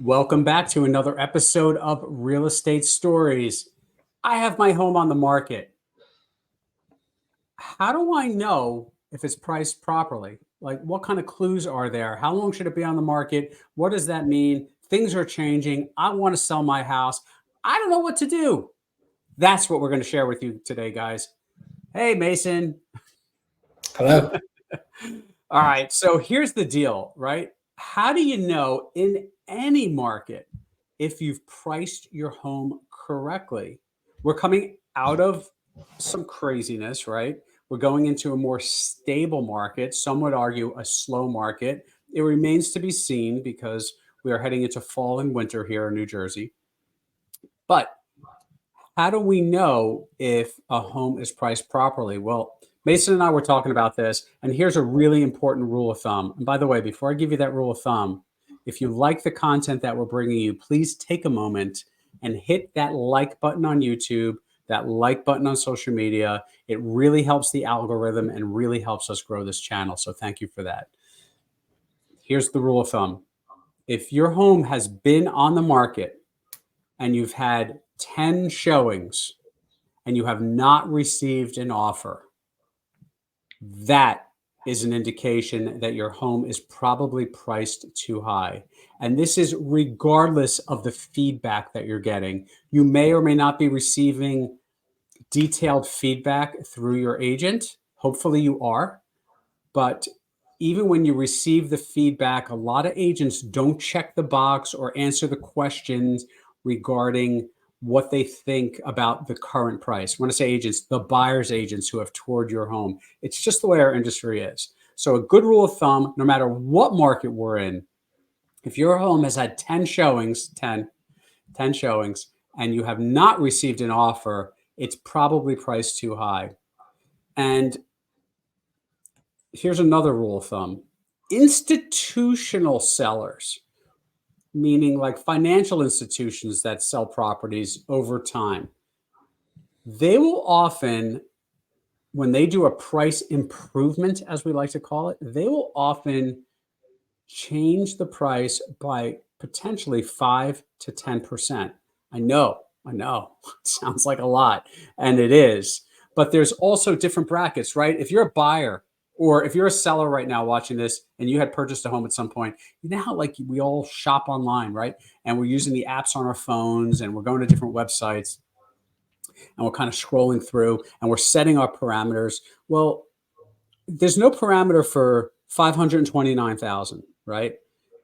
Welcome back to another episode of Real Estate Stories. I have my home on the market. How do I know if it's priced properly? Like, what kind of clues are there? How long should it be on the market? What does that mean? Things are changing. I want to sell my house. I don't know what to do. That's what we're going to share with you today, guys. Hey, Mason. Hello. All right. So here's the deal, right? How do you know in any market if you've priced your home correctly? We're coming out of some craziness, right? We're going into a more stable market. Some would argue a slow market. It remains to be seen because we are heading into fall and winter here in New Jersey. But how do we know if a home is priced properly? Well, Mason and I were talking about this, and here's a really important rule of thumb. And by the way, before I give you that rule of thumb, if you like the content that we're bringing you, please take a moment and hit that like button on YouTube, that like button on social media. It really helps the algorithm and really helps us grow this channel. So thank you for that. Here's the rule of thumb. If your home has been on the market and you've had 10 showings and you have not received an offer, that is an indication that your home is probably priced too high. And this is regardless of the feedback that you're getting. You may or may not be receiving detailed feedback through your agent. Hopefully you are. But even when you receive the feedback, a lot of agents don't check the box or answer the questions regarding what they think about the current price. When I say agents, the buyer's agents who have toured your home. It's just the way our industry is. So a good rule of thumb, no matter what market we're in, if your home has had 10 showings, 10 showings, and you have not received an offer, it's probably priced too high. And here's another rule of thumb. Institutional sellers, meaning like financial institutions that sell properties over time, they will often, when they do a price improvement, as we like to call it, they will often change the price by potentially 5 to 10%. I know, it sounds like a lot, and it is. But there's also different brackets, right? If you're a buyer, or if you're a seller right now watching this and you had purchased a home at some point, you know how like we all shop online, right? And we're using the apps on our phones and we're going to different websites and we're kind of scrolling through and we're setting our parameters. Well, there's no parameter for 529,000, right?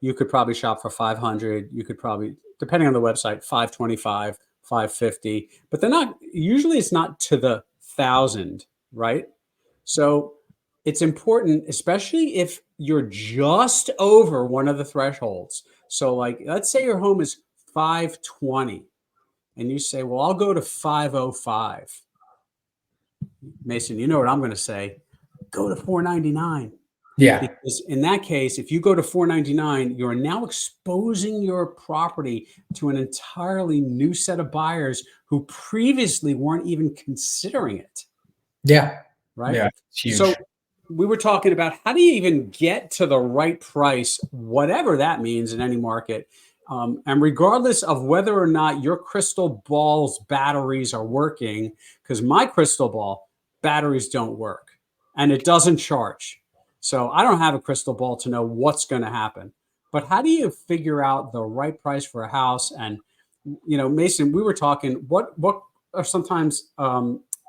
You could probably shop for 500. You could probably, depending on the website, 525, 550, but they're not, usually it's not to the thousand, right? So it's important, especially if you're just over one of the thresholds. So like, let's say your home is 520 and you say, well, I'll go to 505. Mason, you know what I'm going to say? Go to 499. Yeah. Because in that case, if you go to 499, you're now exposing your property to an entirely new set of buyers who previously weren't even considering it. Yeah. Right. Yeah. It's huge. So we were talking about how do you even get to the right price, whatever that means in any market. And regardless of whether or not your crystal ball's batteries are working, because my crystal ball batteries don't work and it doesn't charge. So I don't have a crystal ball to know what's going to happen. But how do you figure out the right price for a house? And, you know, Mason, we were talking, what are sometimes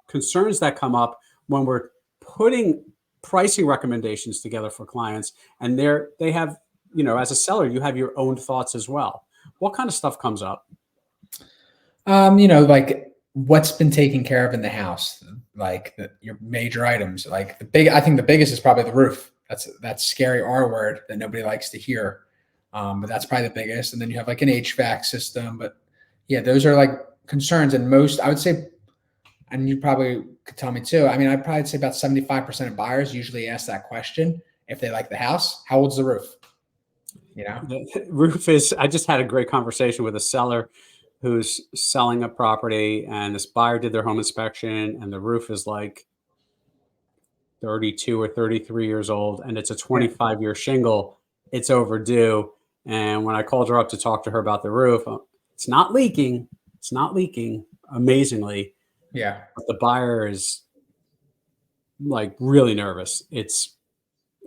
concerns that come up when we're putting pricing recommendations together for clients, and they have, you know, as a seller, you have your own thoughts as well. What kind of stuff comes up? You know, like what's been taken care of in the house, like your major items, like I think the biggest is probably the roof. That's scary R word that nobody likes to hear. But that's probably the biggest. And then you have like an HVAC system, but yeah, those are like concerns. And most, I would say, and you probably could tell me too. I mean, I'd probably say about 75% of buyers usually ask that question if they like the house. How old's the roof? You know, the roof is. I just had a great conversation with a seller who's selling a property, and this buyer did their home inspection, and the roof is like 32 or 33 years old, and it's a 25-year shingle. It's overdue. And when I called her up to talk to her about the roof, it's not leaking. It's not leaking, amazingly. Yeah. But the buyer is like really nervous.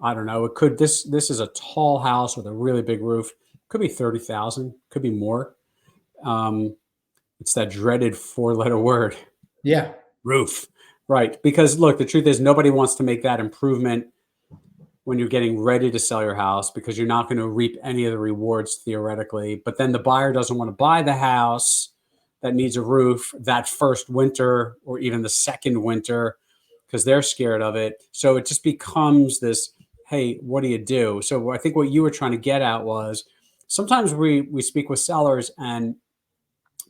I don't know. This is a tall house with a really big roof. Could be 30,000, could be more. It's that dreaded 4-letter word, Yeah. roof. Right. Because look, the truth is nobody wants to make that improvement when you're getting ready to sell your house, because you're not going to reap any of the rewards theoretically. But then the buyer doesn't want to buy the house that needs a roof that first winter or even the second winter because they're scared of it. So it just becomes this, hey, what do you do? So I think what you were trying to get at was sometimes we speak with sellers and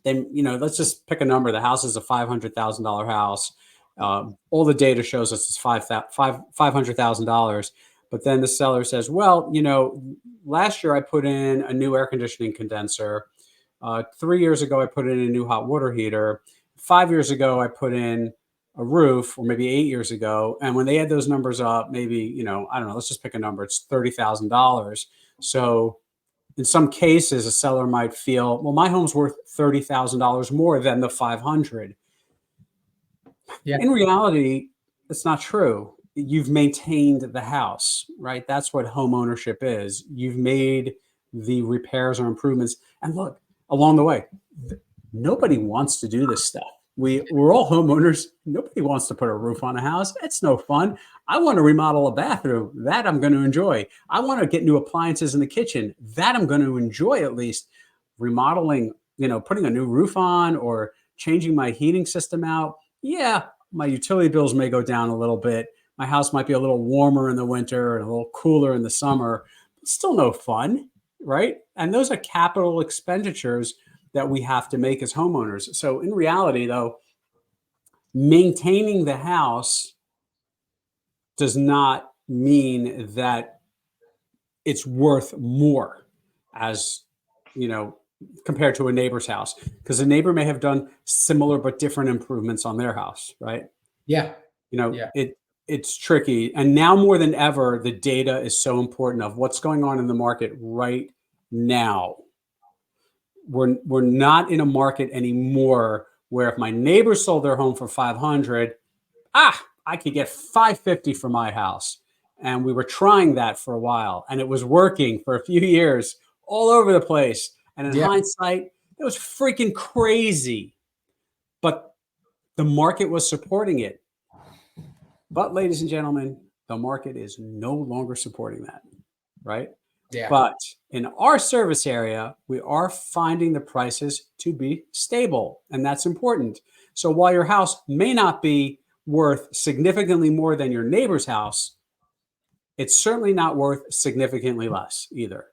then, let's just pick a number. The house is a $500,000 house. All the data shows us it's $500,000. But then the seller says, well, last year I put in a new air conditioning condenser. 3 years ago, I put in a new hot water heater. 5 years ago, I put in a roof, or maybe 8 years ago. And when they add those numbers up, maybe, I don't know, let's just pick a number. It's $30,000. So in some cases, a seller might feel, well, my home's worth $30,000 more than the 500. Yeah. In reality, it's not true. You've maintained the house, right? That's what home ownership is. You've made the repairs or improvements. And look, along the way, nobody wants to do this stuff. We're all homeowners. Nobody wants to put a roof on a house. It's no fun. I want to remodel a bathroom. That I'm going to enjoy. I want to get new appliances in the kitchen. That I'm going to enjoy at least. Remodeling, putting a new roof on or changing my heating system out. Yeah, my utility bills may go down a little bit. My house might be a little warmer in the winter and a little cooler in the summer. But still no fun, right? And those are capital expenditures that we have to make as homeowners. So in reality, though, maintaining the house does not mean that it's worth more as, compared to a neighbor's house, because a neighbor may have done similar but different improvements on their house, right? Yeah. Yeah. It's tricky. And now more than ever, the data is so important of what's going on in the market right now. We're not in a market anymore where if my neighbor sold their home for 500, I could get 550 for my house. And we were trying that for a while, and it was working for a few years all over the place. And in hindsight, it was freaking crazy. But the market was supporting it. But ladies and gentlemen, the market is no longer supporting that, right? Yeah. But in our service area, we are finding the prices to be stable, and that's important. So while your house may not be worth significantly more than your neighbor's house, it's certainly not worth significantly less either,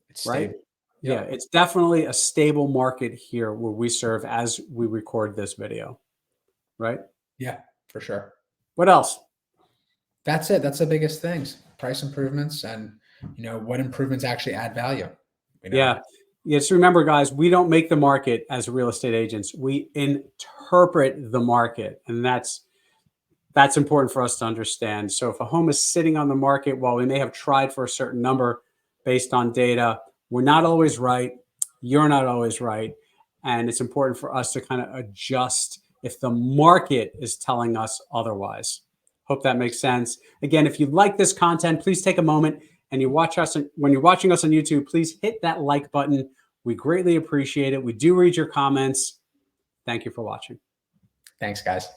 It's right? stable. Yeah, it's definitely a stable market here where we serve as we record this video, right? Yeah, for sure. What else? That's it. That's the biggest things. Price improvements and, what improvements actually add value. Yeah. Just remember, guys, we don't make the market as real estate agents. We interpret the market, and that's important for us to understand. So if a home is sitting on the market, while we may have tried for a certain number based on data, we're not always right. You're not always right. And it's important for us to kind of adjust if the market is telling us otherwise. Hope that makes sense. Again, if you like this content, please take a moment and when you're watching us on YouTube, please hit that like button. We greatly appreciate it. We do read your comments. Thank you for watching. Thanks, guys.